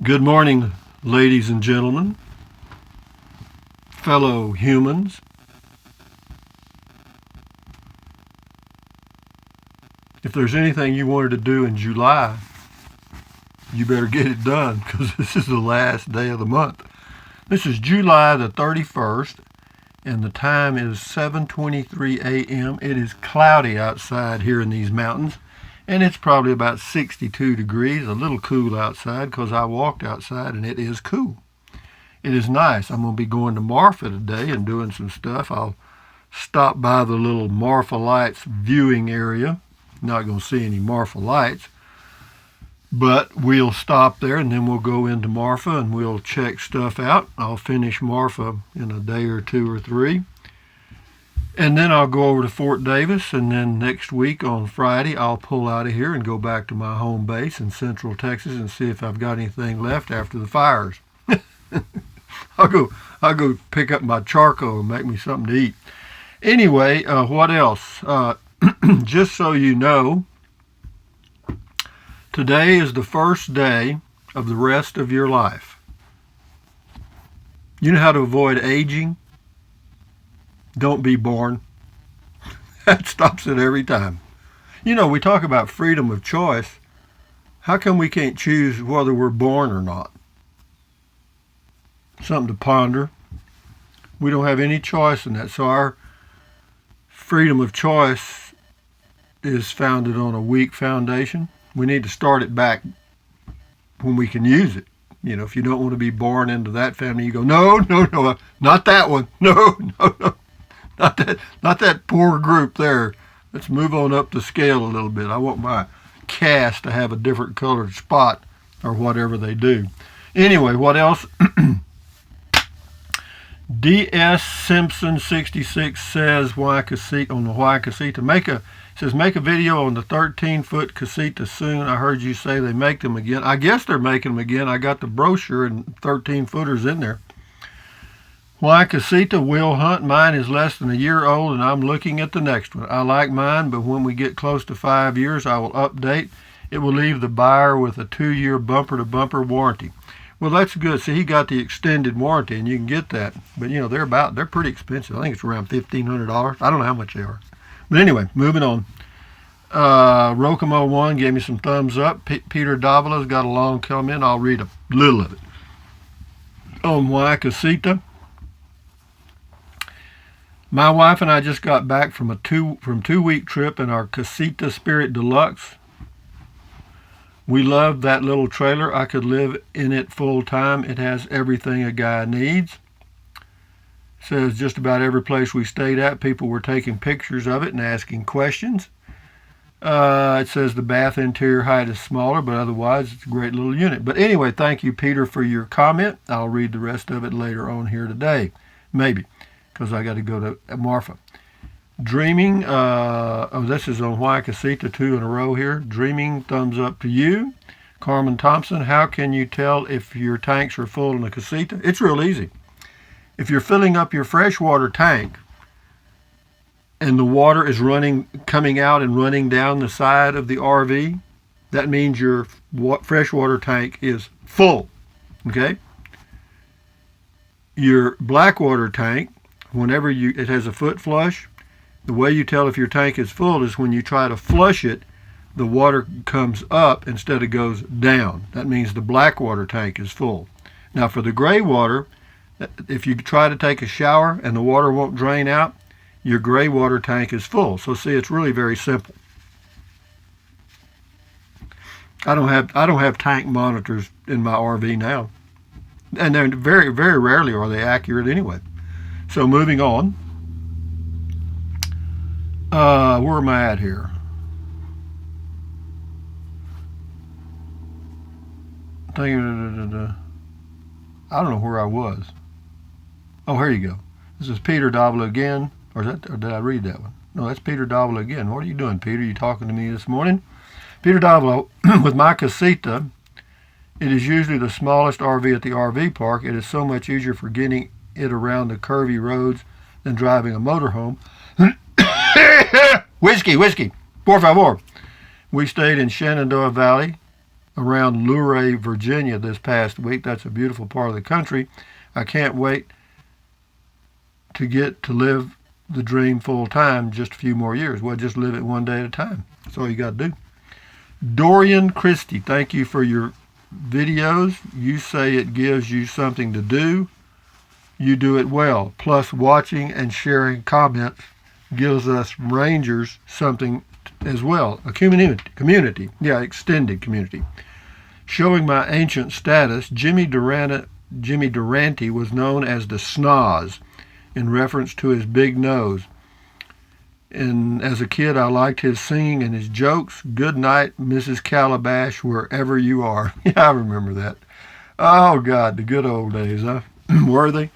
Good morning, ladies and gentlemen, fellow humans. If there's anything you wanted to do in July, you better get it done because this is the last day of the month. This is July the 31st, and the time is 7:23 a.m. It is cloudy outside here in these mountains, and it's probably about 62 degrees, a little cool outside because I walked outside and it is cool. It is nice. I'm going to be going to Marfa today and doing some stuff. I'll stop by the little Marfa Lights viewing area. Not going to see any Marfa Lights, but we'll stop there and then we'll go into Marfa and we'll check stuff out. I'll finish Marfa in a day or two or three. And then I'll go over to Fort Davis, and then next week on Friday I'll pull out of here and go back to my home base in Central Texas and see if I've got anything left after the fires. I'll go pick up my charcoal and make me something to eat. Anyway, what else? Just so you know, today is the first day of the rest of your life. You know how to avoid aging? Don't be born. That stops it every time. You know, we talk about freedom of choice. How come we can't choose whether we're born or not? Something to ponder. We don't have any choice in that. So our freedom of choice is founded on a weak foundation. We need to start it back when we can use it. You know, if you don't want to be born into that family, you go, no, not that one. No. Not that poor group there. Let's move on up the scale a little bit. I want my cast to have a different colored spot or whatever they do. Anyway, what else? D.S. Simpson 66 says why casita on the why casita. Make a video on the 13-foot casita soon. I heard you say they make them again. I guess they're making them again. I got the brochure and 13-footers in there. Why casita will hunt. Mine is less than a year old and I'm looking at the next one. I like mine, but when we get close to 5 years, I will update. It will leave the buyer with a 2-year bumper-to-bumper warranty. Well, that's good. See, he got the extended warranty and you can get that. But, you know, they're pretty expensive. I think it's around $1,500. I don't know how much they are. But anyway, moving on. Rokomo1 gave me some thumbs up. Peter Davila's got a long comment. I'll read a little of it. On why casita. My wife and I just got back from a 2-week trip in our Casita Spirit Deluxe. We loved that little trailer. I could live in it full time. It has everything a guy needs. It says just about every place we stayed at, people were taking pictures of it and asking questions. It says the bath interior height is smaller, but otherwise it's a great little unit. But anyway, thank you, Peter, for your comment. I'll read the rest of it later on here today. Maybe. Because I got to go to Marfa. Dreaming, this is on Why Casita, 2 in a row here. Dreaming, thumbs up to you. Carmen Thompson, how can you tell if your tanks are full in a casita? It's real easy. If you're filling up your freshwater tank and the water is coming out and running down the side of the RV, that means your freshwater tank is full, okay? Your blackwater tank, whenever it has a foot flush, the way you tell if your tank is full is when you try to flush it, the water comes up instead of goes down. That means the blackwater tank is full. Now for the gray water, if you try to take a shower and the water won't drain out, your gray water tank is full. So see, it's really very simple. I don't have tank monitors in my RV now. And they're very, very rarely are they accurate anyway. So moving on, where am I at here? I don't know where I was. Oh, here you go. This is Peter Davila again, or did I read that one? No, that's Peter Davila again. What are you doing, Peter? You talking to me this morning? Peter Davila, with my casita, it is usually the smallest RV at the RV park. It is so much easier for getting it around the curvy roads than driving a motorhome. Whiskey, por favor. We stayed in Shenandoah Valley around Luray, Virginia this past week. That's a beautiful part of the country. I can't wait to get to live the dream full time, just a few more years. Well, just live it one day at a time. That's all you got to do. Dorian Christie, thank you for your videos. You say it gives you something to do. You do it well. Plus, watching and sharing comments gives us Rangers something as well. A community. Yeah, extended community. Showing my ancient status, Jimmy Durante was known as the Snoz in reference to his big nose. And as a kid, I liked his singing and his jokes. Good night, Mrs. Calabash, wherever you are. Yeah, I remember that. Oh, God, the good old days, huh? Were they?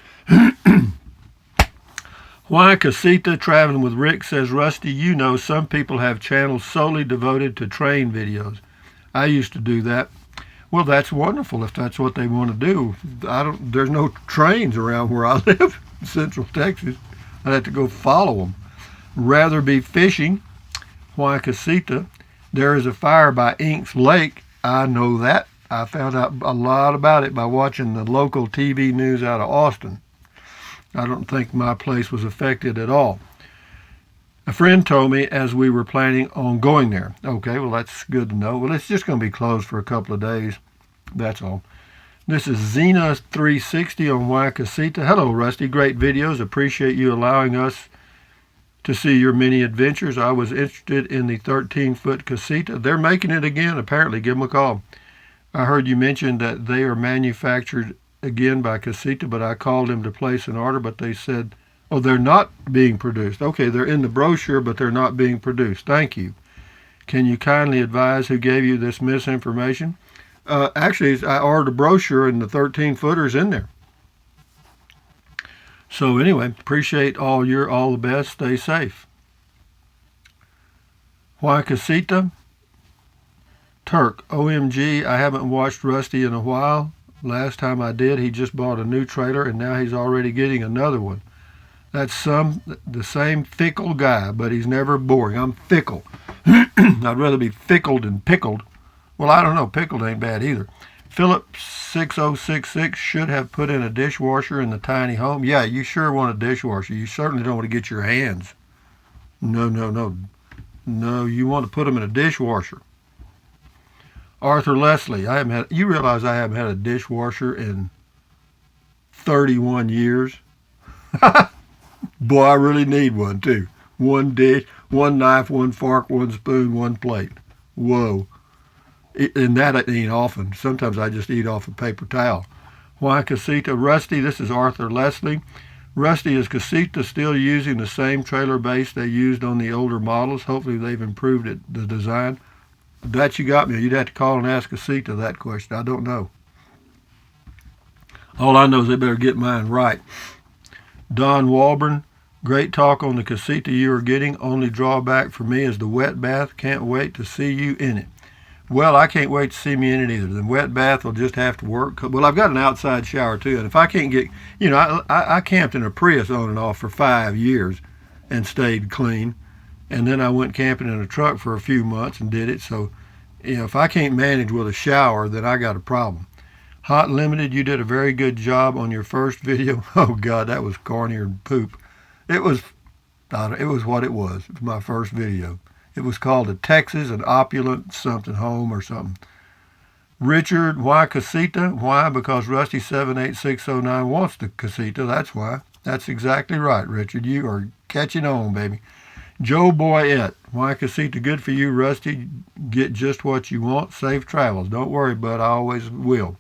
Why Casita Traveling with Rick says, Rusty, you know some people have channels solely devoted to train videos. I used to do that. Well, that's wonderful if that's what they want to do. There's no trains around where I live in Central Texas. I'd have to go follow them. Rather be fishing. Why Casita? There is a fire by Inks Lake. I know that. I found out a lot about it by watching the local TV news out of Austin. I don't think my place was affected at all. A friend told me as we were planning on going there. Okay, well, that's good to know. Well, it's just going to be closed for a couple of days. That's all. This is Xena360 on Why Casita. Hello, Rusty. Great videos. Appreciate you allowing us to see your many adventures. I was interested in the 13-foot Casita. They're making it again, apparently. Give them a call. I heard you mention that they are manufactured again by Casita, but I called them to place an order, but they said, oh, they're not being produced. Okay, they're in the brochure, but they're not being produced. Thank you. Can you kindly advise who gave you this misinformation? Actually, I ordered a brochure, and the 13-footer's in there. So anyway, appreciate all the best. Stay safe. Why Casita? Turk, OMG, I haven't watched Rusty in a while. Last time I did, he just bought a new trailer, and now he's already getting another one. That's the same fickle guy, but he's never boring. I'm fickle. I'd rather be fickled than pickled. Well, I don't know. Pickled ain't bad either. Philip6066 should have put in a dishwasher in the tiny home. Yeah, you sure want a dishwasher. You certainly don't want to get your hands. No. No, you want to put them in a dishwasher. Arthur Leslie, you realize I haven't had a dishwasher in 31 years? Boy, I really need one, too. One dish, one knife, one fork, one spoon, one plate. Whoa. And that ain't often. Sometimes I just eat off a paper towel. Why Casita? Rusty, this is Arthur Leslie. Rusty, is Casita still using the same trailer base they used on the older models? Hopefully they've improved the design. That you got me. You'd have to call and ask Casita that question. I don't know. All I know is they better get mine right. Don Walburn, great talk on the Casita you are getting. Only drawback for me is the wet bath. Can't wait to see you in it. Well, I can't wait to see me in it either. The wet bath will just have to work. Well, I've got an outside shower too, and if I can't get, I camped in a Prius on and off for 5 years and stayed clean. And then I went camping in a truck for a few months and did it. So, if I can't manage with a shower, then I got a problem. Hot Limited, you did a very good job on your first video. Oh, God, that was cornier than poop. It was what it was. It was my first video. It was called a Texas, an opulent something home or something. Richard, why Casita? Why? Because Rusty78609 wants the Casita. That's why. That's exactly right, Richard. You are catching on, baby. Joe Boyette, why Casita? Good for you, Rusty. Get just what you want. Safe travels. Don't worry, bud. I always will.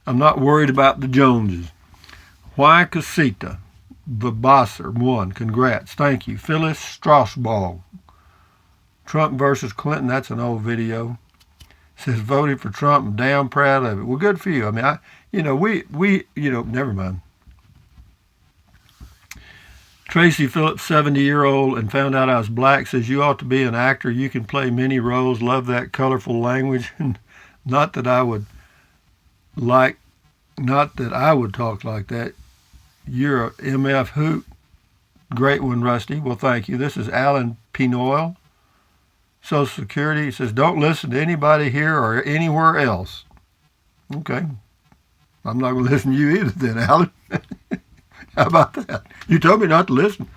I'm not worried about the Joneses. Why Casita? Vabasser, 1. Congrats. Thank you. Phyllis Strasbaugh. Trump versus Clinton. That's an old video. Says voted for Trump. I'm damn proud of it. Well, good for you. I mean, never mind. Tracy Phillips, 70-year-old, and found out I was black, says you ought to be an actor. You can play many roles. Love that colorful language. Not that I would talk like that. You're a MF hoot. Great one, Rusty. Well, thank you. This is Alan Pinoil. Social Security. He says, don't listen to anybody here or anywhere else. Okay. I'm not going to listen to you either then, Alan. How about that? You told me not to listen.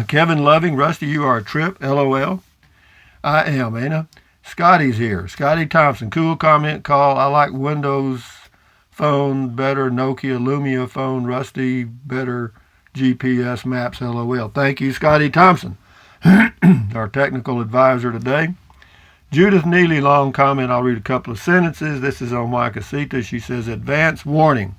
Kevin Loving, Rusty, you are a trip. LOL. I am, Anna. Scotty's here. Scotty Thompson, cool comment call. I like Windows phone better, Nokia Lumia phone, Rusty better, GPS maps, LOL. Thank you, Scotty Thompson, our technical advisor today. Judith Neely, long comment. I'll read a couple of sentences. This is on Waikasita. She says, advance warning.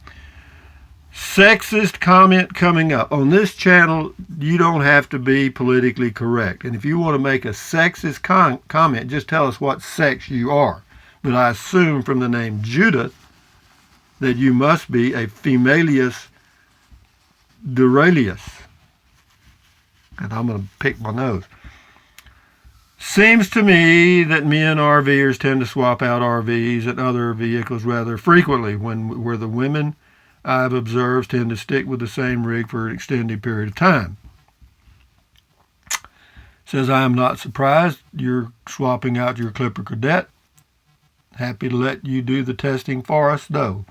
Sexist comment coming up. On this channel, you don't have to be politically correct. And if you want to make a sexist comment, just tell us what sex you are. But I assume from the name Judith that you must be a femalius duralius. And I'm going to pick my nose. Seems to me that men RVers tend to swap out RVs and other vehicles rather frequently, where the women I've observed tend to stick with the same rig for an extended period of time. Says, I am not surprised you're swapping out your Clipper Cadet. Happy to let you do the testing for us, though.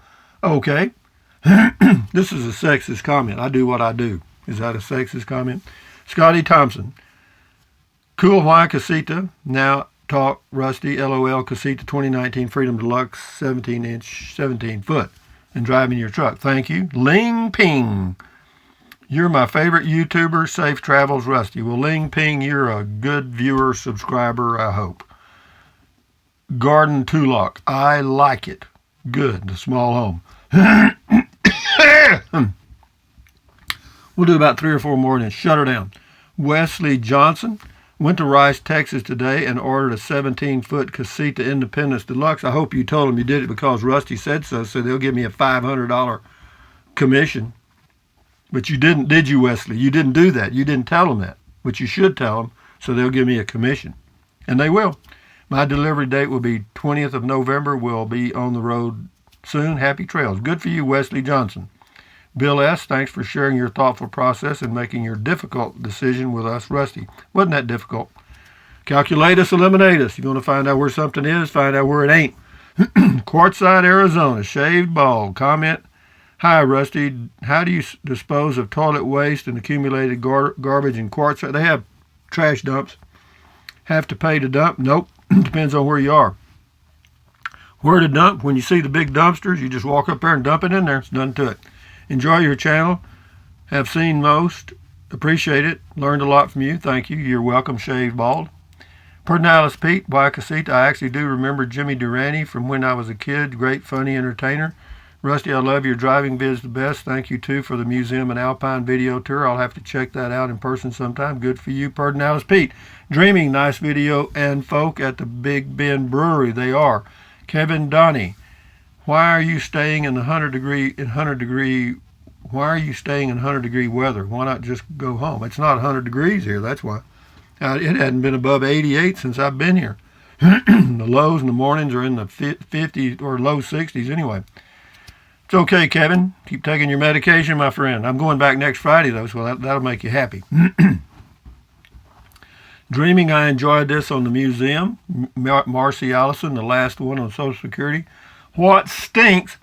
Okay. This is a sexist comment. I do what I do. Is that a sexist comment? Scotty Thompson. Cool Hawaii Casita. Now talk Rusty. LOL Casita 2019 Freedom Deluxe 17-inch, 17-foot. And driving your truck. Thank you. Ling Ping. You're my favorite YouTuber. Safe travels, Rusty. Well, Ling Ping, you're a good viewer, subscriber, I hope. Garden Tulok. I like it. Good. The small home. We'll do about 3 or 4 more and then shut her down. Wesley Johnson. Went to Rice, Texas today and ordered a 17-foot Casita Independence Deluxe. I hope you told them you did it because Rusty said so they'll give me a $500 commission. But you didn't, did you, Wesley? You didn't do that. You didn't tell them that, which you should tell them, so they'll give me a commission. And they will. My delivery date will be 20th of November. We'll be on the road soon. Happy trails. Good for you, Wesley Johnson. Bill S., thanks for sharing your thoughtful process and making your difficult decision with us, Rusty. Wasn't that difficult? Calculate us, eliminate us. You want to find out where something is, find out where it ain't. Quartzsite, Arizona, shaved bald. Comment, hi, Rusty. How do you dispose of toilet waste and accumulated garbage in Quartzsite? They have trash dumps. Have to pay to dump? Nope. Depends on where you are. Where to dump? When you see the big dumpsters, you just walk up there and dump it in there. It's done to it. Enjoy your channel. Have seen most. Appreciate it. Learned a lot from you. Thank you. You're welcome, shaved bald. Pernalis Pete, Waikasita. I actually do remember Jimmy Durante from when I was a kid. Great, funny entertainer. Rusty, I love your driving vids the best. Thank you, too, for the museum and Alpine video tour. I'll have to check that out in person sometime. Good for you, Pernalis Pete. Dreaming, nice video, and folk at the Big Bend Brewery. They are. Kevin Donnie. Why are you staying in 100 degree weather? Why not just go home? It's not 100 degrees here, that's why. It hadn't been above 88 since I've been here. The lows in the mornings are in the 50s or low 60s anyway. It's okay, Kevin. Keep taking your medication, my friend. I'm going back next Friday, though, so that'll make you happy. Dreaming, I enjoyed this on the museum. Marcy Allison, the last one on Social Security. What stinks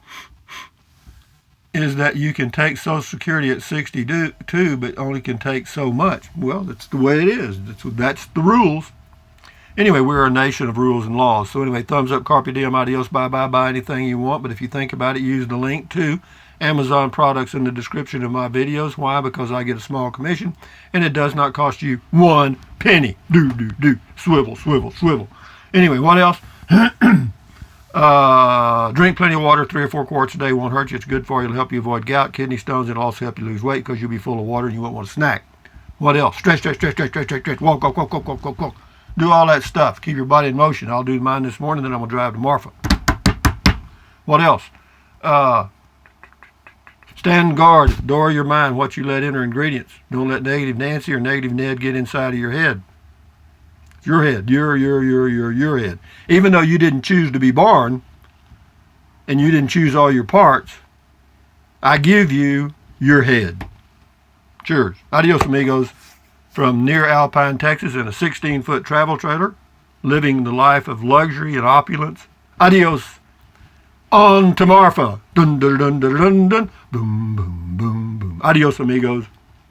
is that you can take Social Security at 62, but only can take so much. Well, that's the way it is. That's the rules. Anyway, we're a nation of rules and laws. So anyway, thumbs up, carpe diem, adios, bye-bye, buy anything you want. But if you think about it, use the link to Amazon products in the description of my videos. Why? Because I get a small commission, and it does not cost you 1 penny. Do. Swivel, swivel, swivel. Anyway, what else? Drink plenty of water, 3 or 4 quarts a day won't hurt you. It's good for you. It'll help you avoid gout, kidney stones. It'll also help you lose weight because you'll be full of water and you won't want to snack. What else? Stretch. Walk. Do all that stuff. Keep your body in motion. I'll do mine this morning, then I'm going to drive to Marfa. What else? Stand guard at the door of your mind, what you let enter ingredients. Don't let negative Nancy or negative Ned get inside of your head. Your head, your head. Even though you didn't choose to be born and you didn't choose all your parts, I give you your head. Cheers. Adios, amigos. From near Alpine, Texas in a 16-foot travel trailer. living the life of luxury and opulence. Adios. On to Marfa. Dun dun dun dun dun dun. Boom boom boom boom. Adios, amigos.